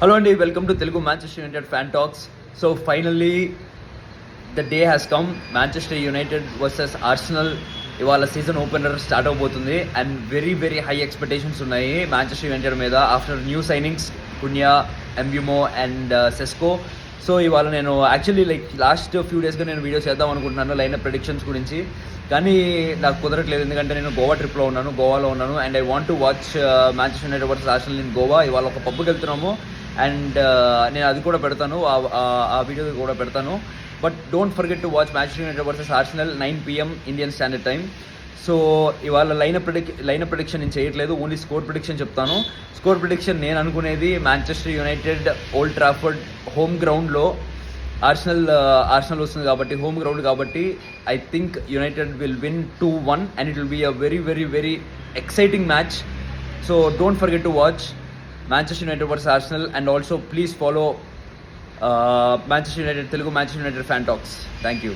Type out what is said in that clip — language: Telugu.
హలో అండి, welcome to Telugu Manchester United fan talks. So finally the day has come. Manchester United versus Arsenal ఇవాళ సీజన్ ఓపెనర్ స్టార్ట్ అవబోతుంది. And very very high expectations ఉన్నాయి మ్యాంచెస్టర్ యునైటెడ్ మీద after new signings Cunha, Mbeumo and Sesko. So ఇవాళ నేను యాక్చువల్లీ లాస్ట్ ఫ్యూ డేస్గా నేను వీడియో చేద్దాం అనుకుంటున్నాను లైనప్ ప్రెడిక్షన్స్ గురించి, కానీ నాకు కుదరట్లేదు ఎందుకంటే నేను గోవాలో ఉన్నాను and I want to watch Manchester United versus Arsenal in Goa. ఇవాళ ఒక పబ్కి వెళ్తున్నాము అండ్ నేను అది కూడా పెడతాను, ఆ వీడియో కూడా పెడతాను. But don't forget to watch Manchester United versus Arsenal 9 PM Indian standard time. So ఇవాళ లైనప్ ప్రిడిక్షన్ నేను చేయట్లేదు, ఓన్లీ స్కోర్ ప్రిడిక్షన్ చెప్తాను. స్కోర్ ప్రిడిక్షన్ నేను అనుకునేది Manchester United Old Trafford home గ్రౌండ్లో ఆర్సెనల్ వస్తుంది కాబట్టి, హోమ్ గ్రౌండ్ కాబట్టి I think United will win 2-1 and it will be a very very very exciting match. So don't forget to watch Manchester United versus Arsenal, and also please follow Manchester United Telugu Manchester United fan talks. Thank you.